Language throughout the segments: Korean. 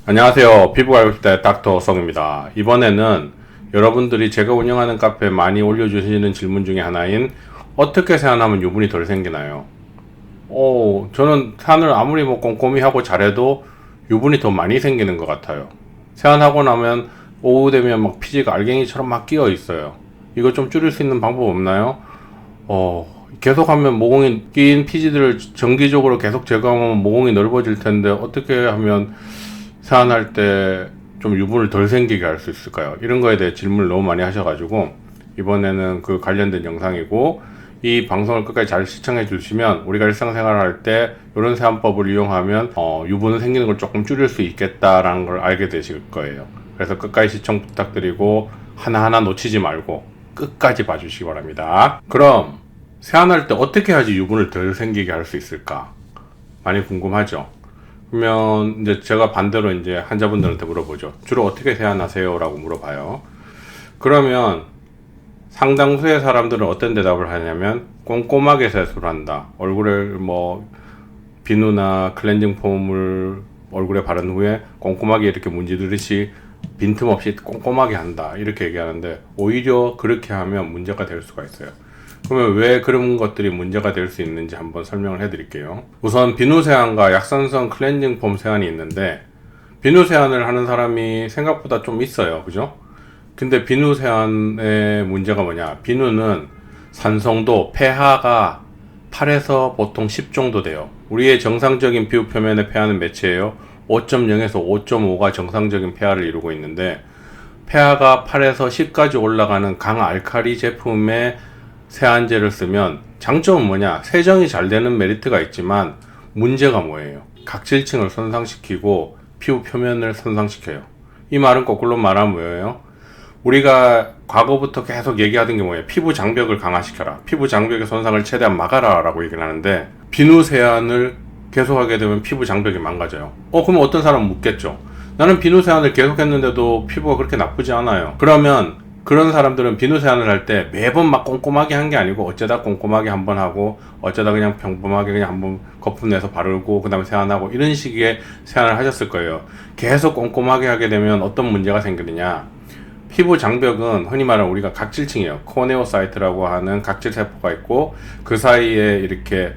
안녕하세요. 피부갈비대 닥터 성입니다. 이번에는 여러분들이 제가 운영하는 카페에 많이 올려주시는 질문 중에 하나인 어떻게 세안하면 유분이 덜 생기나요? 저는 세안을 아무리 꼼꼼히 하고 잘해도 유분이 더 많이 생기는 것 같아요. 세안하고 나면 오후 되면 막 피지가 알갱이처럼 막 끼어 있어요. 이거 좀 줄일 수 있는 방법 없나요? 계속하면 모공이 끼인 피지들을 정기적으로 계속 제거하면 모공이 넓어질 텐데 어떻게 하면 세안할 때 좀 유분을 덜 생기게 할 수 있을까요? 이런 거에 대해 질문을 너무 많이 하셔가지고 이번에는 그 관련된 영상이고, 이 방송을 끝까지 잘 시청해 주시면 우리가 일상생활을 할 때 이런 세안법을 이용하면 유분 생기는 걸 조금 줄일 수 있겠다라는 걸 알게 되실 거예요. 그래서 끝까지 시청 부탁드리고 하나하나 놓치지 말고 끝까지 봐주시기 바랍니다. 그럼 세안할 때 어떻게 하지 유분을 덜 생기게 할 수 있을까? 많이 궁금하죠? 그러면 이제 제가 반대로 이제 환자분들한테 물어보죠. 주로 어떻게 세안하세요? 라고 물어봐요. 그러면 상당수의 사람들은 어떤 대답을 하냐면 꼼꼼하게 세수를 한다. 얼굴에 비누나 클렌징 폼을 얼굴에 바른 후에 꼼꼼하게 이렇게 문지르듯이 빈틈없이 꼼꼼하게 한다. 이렇게 얘기하는데 오히려 그렇게 하면 문제가 될 수가 있어요. 그러면 왜 그런 것들이 문제가 될 수 있는지 한번 설명을 해드릴게요. 우선 비누 세안과 약산성 클렌징 폼 세안이 있는데, 비누 세안을 하는 사람이 생각보다 좀 있어요. 그죠? 근데 비누 세안의 문제가 뭐냐? 비누는 산성도 pH가 8에서 보통 10 정도 돼요. 우리의 정상적인 피부 표면의 pH는 몇이에요? 5.0에서 5.5가 정상적인 pH를 이루고 있는데, pH가 8에서 10까지 올라가는 강알칼리 제품의 세안제를 쓰면 장점은 뭐냐? 세정이 잘 되는 메리트가 있지만 문제가 뭐예요? 각질층을 손상시키고 피부 표면을 손상시켜요. 이 말은 거꾸로 말하면 뭐예요? 우리가 과거부터 계속 얘기하던 게 뭐예요? 피부 장벽을 강화시켜라. 피부 장벽의 손상을 최대한 막아라 라고 얘기를 하는데, 비누 세안을 계속하게 되면 피부 장벽이 망가져요. 그럼 어떤 사람은 묻겠죠. 나는 비누 세안을 계속 했는데도 피부가 그렇게 나쁘지 않아요. 그러면 그런 사람들은 비누 세안을 할 때 매번 막 꼼꼼하게 한 게 아니고 어쩌다 꼼꼼하게 한번 하고 어쩌다 그냥 평범하게 그냥 한번 거품 내서 바르고 그 다음에 세안하고 이런 식의 세안을 하셨을 거예요. 계속 꼼꼼하게 하게 되면 어떤 문제가 생기느냐? 피부 장벽은 흔히 말하는 우리가 각질층이에요. 코네오사이트라고 하는 각질 세포가 있고, 그 사이에 이렇게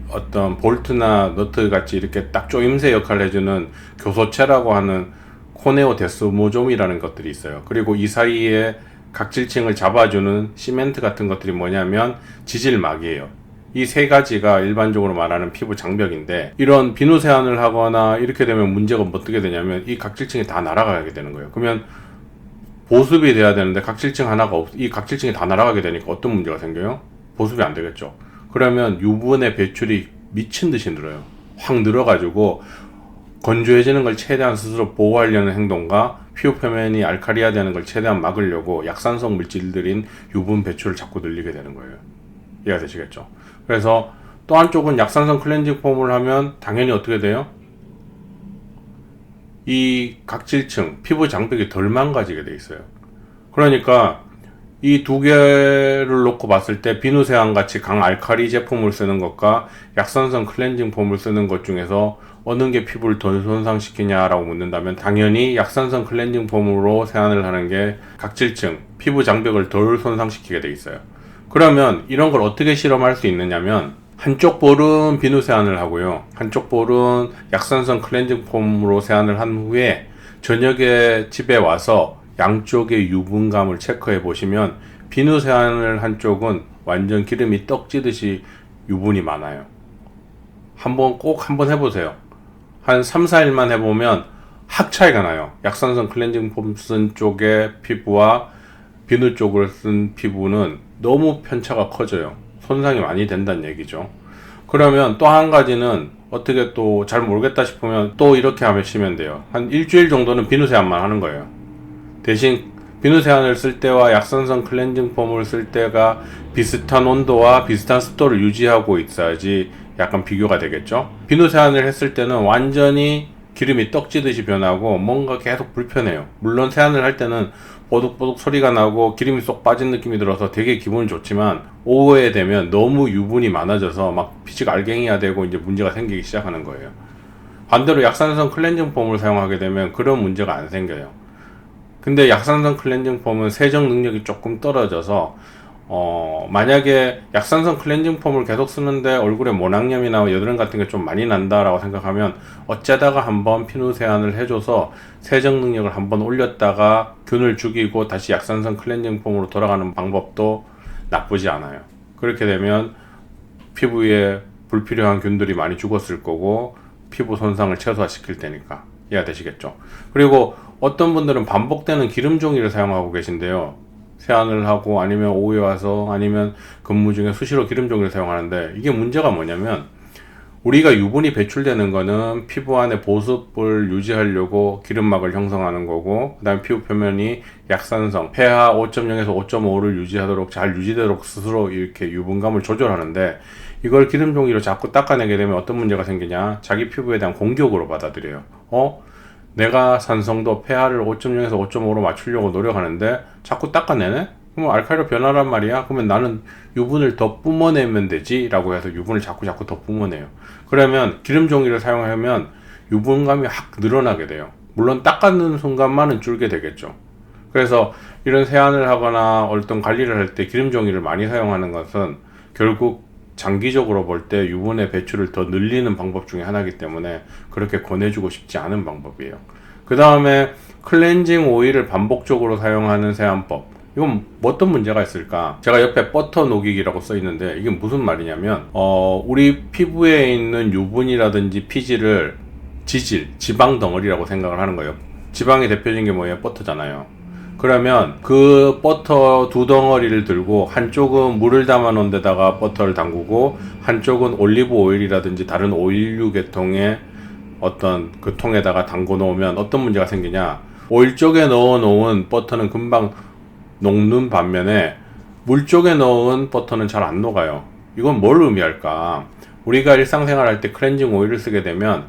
어떤 볼트나 너트 같이 이렇게 딱 조임새 역할을 해주는 교소체라고 하는 코네오데스모좀이라는 것들이 있어요. 그리고 이 사이에 각질층을 잡아주는 시멘트 같은 것들이 뭐냐면 지질막이에요. 이 세 가지가 일반적으로 말하는 피부 장벽인데, 이런 비누 세안을 하거나 이렇게 되면 문제가 어떻게 되냐면 이 각질층이 다 날아가게 되는 거예요. 그러면 보습이 돼야 되는데 각질층 하나가 이 각질층이 다 날아가게 되니까 어떤 문제가 생겨요? 보습이 안 되겠죠. 그러면 유분의 배출이 미친 듯이 늘어요. 확 늘어가지고 건조해지는 걸 최대한 스스로 보호하려는 행동과 피부 표면이 알칼리화 되는 걸 최대한 막으려고 약산성 물질들인 유분 배출을 자꾸 늘리게 되는 거예요. 이해가 되시겠죠? 그래서 또 한쪽은 약산성 클렌징 폼을 하면 당연히 어떻게 돼요? 이 각질층, 피부 장벽이 덜 망가지게 돼 있어요. 그러니까 이 두 개를 놓고 봤을 때 비누 세안 같이 강알칼리 제품을 쓰는 것과 약산성 클렌징 폼을 쓰는 것 중에서 어느 게 피부를 덜 손상시키냐라고 묻는다면 당연히 약산성 클렌징 폼으로 세안을 하는 게 각질층, 피부 장벽을 덜 손상시키게 돼 있어요. 그러면 이런 걸 어떻게 실험할 수 있느냐면, 한쪽 볼은 비누 세안을 하고요, 한쪽 볼은 약산성 클렌징 폼으로 세안을 한 후에 저녁에 집에 와서 양쪽의 유분감을 체크해 보시면 비누 세안을 한 쪽은 완전 기름이 떡지듯이 유분이 많아요. 꼭 한번 해보세요. 한 3, 4일만 해보면 확 차이가 나요. 약산성 클렌징 폼 쓴 쪽의 피부와 비누 쪽을 쓴 피부는 너무 편차가 커져요. 손상이 많이 된다는 얘기죠. 그러면 또 한 가지는 어떻게 또 잘 모르겠다 싶으면 또 이렇게 하시면 돼요. 한 일주일 정도는 비누 세안만 하는 거예요. 대신 비누 세안을 쓸 때와 약산성 클렌징 폼을 쓸 때가 비슷한 온도와 비슷한 습도를 유지하고 있어야지 약간 비교가 되겠죠. 비누 세안을 했을 때는 완전히 기름이 떡지듯이 변하고 뭔가 계속 불편해요. 물론 세안을 할 때는 뽀득뽀득 소리가 나고 기름이 쏙 빠진 느낌이 들어서 되게 기분이 좋지만, 오후에 되면 너무 유분이 많아져서 막 피지가 알갱이가 되고 이제 문제가 생기기 시작하는 거예요. 반대로 약산성 클렌징 폼을 사용하게 되면 그런 문제가 안 생겨요. 근데 약산성 클렌징 폼은 세정 능력이 조금 떨어져서 만약에 약산성 클렌징 폼을 계속 쓰는데 얼굴에 모낭염이나 여드름 같은 게 좀 많이 난다라고 생각하면 어쩌다가 한번 피부 세안을 해줘서 세정 능력을 한번 올렸다가 균을 죽이고 다시 약산성 클렌징 폼으로 돌아가는 방법도 나쁘지 않아요. 그렇게 되면 피부에 불필요한 균들이 많이 죽었을 거고 피부 손상을 최소화시킬 테니까 이해되시겠죠? 그리고 어떤 분들은 반복되는 기름 종이를 사용하고 계신데요. 세안을 하고 아니면 오후에 와서 아니면 근무 중에 수시로 기름 종이를 사용하는데 이게 문제가 뭐냐면 우리가 유분이 배출되는 거는 피부 안에 보습을 유지하려고 기름막을 형성하는 거고, 그 다음에 피부 표면이 약산성 pH 5.0에서 5.5를 유지하도록 잘 유지되도록 스스로 이렇게 유분감을 조절하는데, 이걸 기름 종이로 자꾸 닦아내게 되면 어떤 문제가 생기냐, 자기 피부에 대한 공격으로 받아들여요. 내가 산성도 pH를 5.0에서 5.5로 맞추려고 노력하는데 자꾸 닦아내네? 그럼 알칼리로 변하란 말이야? 그러면 나는 유분을 더 뿜어내면 되지? 라고 해서 유분을 자꾸 더 뿜어내요. 그러면 기름 종이를 사용하면 유분감이 확 늘어나게 돼요. 물론 닦아내는 순간만은 줄게 되겠죠. 그래서 이런 세안을 하거나 어떤 관리를 할 때 기름 종이를 많이 사용하는 것은 결국 장기적으로 볼 때 유분의 배출을 더 늘리는 방법 중에 하나이기 때문에 그렇게 권해주고 싶지 않은 방법이에요. 그 다음에 클렌징 오일을 반복적으로 사용하는 세안법. 이건 어떤 문제가 있을까? 제가 옆에 버터 녹이기라고 써 있는데 이게 무슨 말이냐면 우리 피부에 있는 유분이라든지 피지를 지방 덩어리라고 생각을 하는 거예요. 지방의 대표적인 게 뭐예요? 버터잖아요. 그러면 그 버터 두 덩어리를 들고 한쪽은 물을 담아 놓은 데다가 버터를 담그고 한쪽은 올리브 오일이라든지 다른 오일류 계통의 어떤 그 통에다가 담궈 놓으면 어떤 문제가 생기냐? 오일 쪽에 넣어 놓은 버터는 금방 녹는 반면에 물 쪽에 넣은 버터는 잘 안 녹아요. 이건 뭘 의미할까? 우리가 일상생활 할 때 클렌징 오일을 쓰게 되면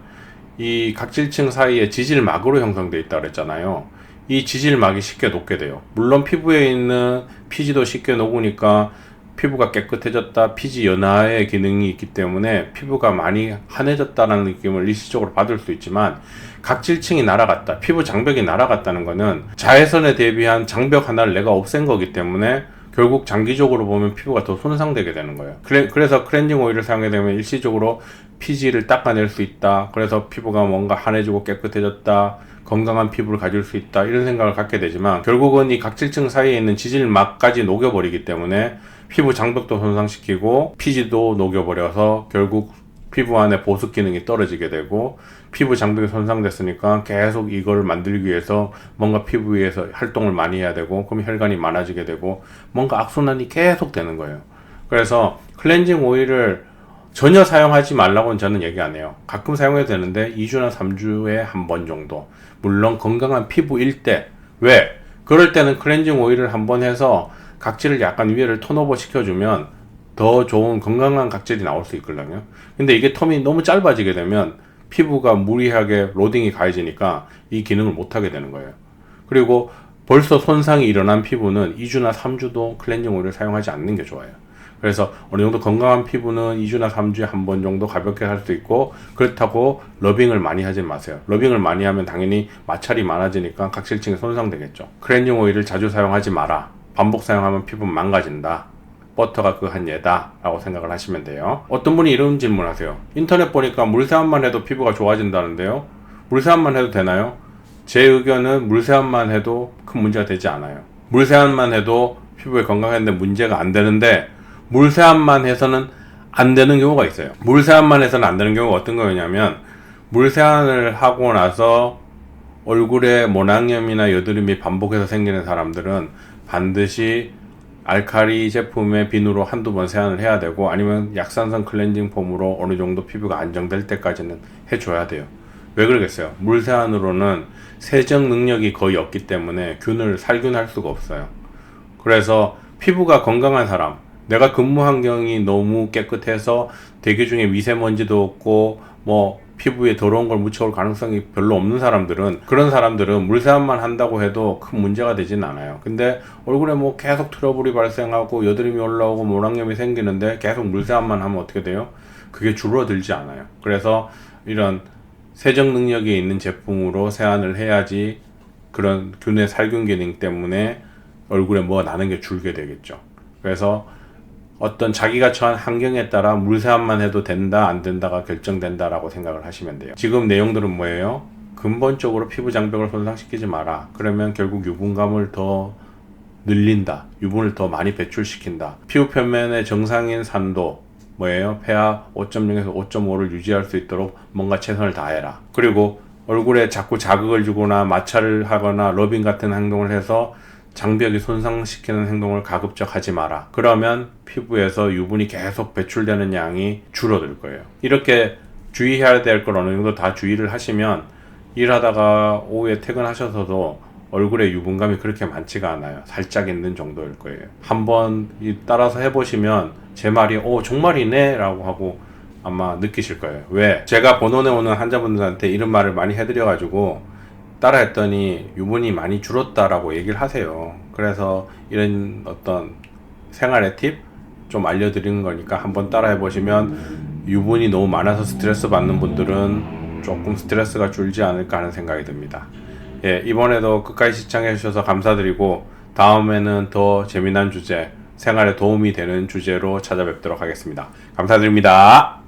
이 각질층 사이에 지질막으로 형성되어 있다고 그랬잖아요. 이 지질막이 쉽게 녹게 돼요. 물론 피부에 있는 피지도 쉽게 녹으니까 피부가 깨끗해졌다, 피지 연화의 기능이 있기 때문에 피부가 많이 환해졌다는 느낌을 일시적으로 받을 수 있지만, 각질층이 날아갔다, 피부 장벽이 날아갔다는 것은 자외선에 대비한 장벽 하나를 내가 없앤 거기 때문에 결국 장기적으로 보면 피부가 더 손상되게 되는 거예요. 그래서 클렌징 오일을 사용하게 되면 일시적으로 피지를 닦아낼 수 있다, 그래서 피부가 뭔가 환해지고 깨끗해졌다, 건강한 피부를 가질 수 있다, 이런 생각을 갖게 되지만 결국은 이 각질층 사이에 있는 지질막까지 녹여버리기 때문에 피부 장벽도 손상시키고 피지도 녹여버려서 결국 피부 안에 보습 기능이 떨어지게 되고, 피부 장벽이 손상됐으니까 계속 이걸 만들기 위해서 뭔가 피부 위에서 활동을 많이 해야 되고, 그럼 혈관이 많아지게 되고 뭔가 악순환이 계속 되는 거예요. 그래서 클렌징 오일을 전혀 사용하지 말라고는 저는 얘기 안 해요. 가끔 사용해도 되는데 2주나 3주에 한 번 정도, 물론 건강한 피부일 때. 왜? 그럴 때는 클렌징 오일을 한번 해서 각질을 약간 위를 턴오버 시켜주면 더 좋은 건강한 각질이 나올 수 있거든요. 근데 이게 텀이 너무 짧아지게 되면 피부가 무리하게 로딩이 가해지니까 이 기능을 못하게 되는 거예요. 그리고 벌써 손상이 일어난 피부는 2주나 3주도 클렌징 오일을 사용하지 않는 게 좋아요. 그래서 어느 정도 건강한 피부는 2주나 3주에 한 번 정도 가볍게 할 수 있고, 그렇다고 러빙을 많이 하지 마세요. 러빙을 많이 하면 당연히 마찰이 많아지니까 각질층이 손상되겠죠. 클렌징 오일을 자주 사용하지 마라, 반복 사용하면 피부는 망가진다, 버터가 그 한 예다 라고 생각을 하시면 돼요. 어떤 분이 이런 질문 하세요. 인터넷 보니까 물세안만 해도 피부가 좋아진다는데요, 물세안만 해도 되나요? 제 의견은 물세안만 해도 큰 문제가 되지 않아요. 물세안만 해도 피부에 건강했는데 문제가 안 되는데, 물세안만 해서는 안 되는 경우가 있어요. 물세안만 해서는 안 되는 경우가 어떤 거냐면, 물세안을 하고 나서 얼굴에 모낭염이나 여드름이 반복해서 생기는 사람들은 반드시 알칼리 제품의 비누로 한두 번 세안을 해야 되고, 아니면 약산성 클렌징 폼으로 어느 정도 피부가 안정될 때까지는 해줘야 돼요. 왜 그러겠어요? 물세안으로는 세정 능력이 거의 없기 때문에 균을 살균할 수가 없어요. 그래서 피부가 건강한 사람, 내가 근무 환경이 너무 깨끗해서 대기 중에 미세먼지도 없고 뭐 피부에 더러운 걸 묻혀올 가능성이 별로 없는 사람들은, 그런 사람들은 물세안만 한다고 해도 큰 문제가 되진 않아요. 근데 얼굴에 뭐 계속 트러블이 발생하고 여드름이 올라오고 모낭염이 생기는데 계속 물세안만 하면 어떻게 돼요? 그게 줄어들지 않아요. 그래서 이런 세정 능력이 있는 제품으로 세안을 해야지 그런 균의 살균 기능 때문에 얼굴에 뭐가 나는 게 줄게 되겠죠. 그래서 어떤 자기가 처한 환경에 따라 물 세안만 해도 된다 안 된다가 결정된다라고 생각을 하시면 돼요. 지금 내용들은 뭐예요? 근본적으로 피부 장벽을 손상시키지 마라. 그러면 결국 유분감을 더 늘린다. 유분을 더 많이 배출시킨다. 피부 표면의 정상인 산도 뭐예요? pH 5.0에서 5.5를 유지할 수 있도록 뭔가 최선을 다해라. 그리고 얼굴에 자꾸 자극을 주거나 마찰을 하거나 러빙 같은 행동을 해서 장벽이 손상시키는 행동을 가급적 하지 마라. 그러면 피부에서 유분이 계속 배출되는 양이 줄어들 거예요. 이렇게 주의해야 될 걸 어느 정도 다 주의를 하시면 일하다가 오후에 퇴근하셔서도 얼굴에 유분감이 그렇게 많지가 않아요. 살짝 있는 정도일 거예요. 한번 따라서 해보시면 제 말이 정말이네 라고 하고 아마 느끼실 거예요. 왜? 제가 본원에 오는 환자분들한테 이런 말을 많이 해드려가지고 따라 했더니 유분이 많이 줄었다라고 얘기를 하세요. 그래서 이런 어떤 생활의 팁 좀 알려드리는 거니까 한번 따라 해보시면 유분이 너무 많아서 스트레스 받는 분들은 조금 스트레스가 줄지 않을까 하는 생각이 듭니다. 예, 이번에도 끝까지 시청해 주셔서 감사드리고 다음에는 더 재미난 주제, 생활에 도움이 되는 주제로 찾아뵙도록 하겠습니다. 감사드립니다.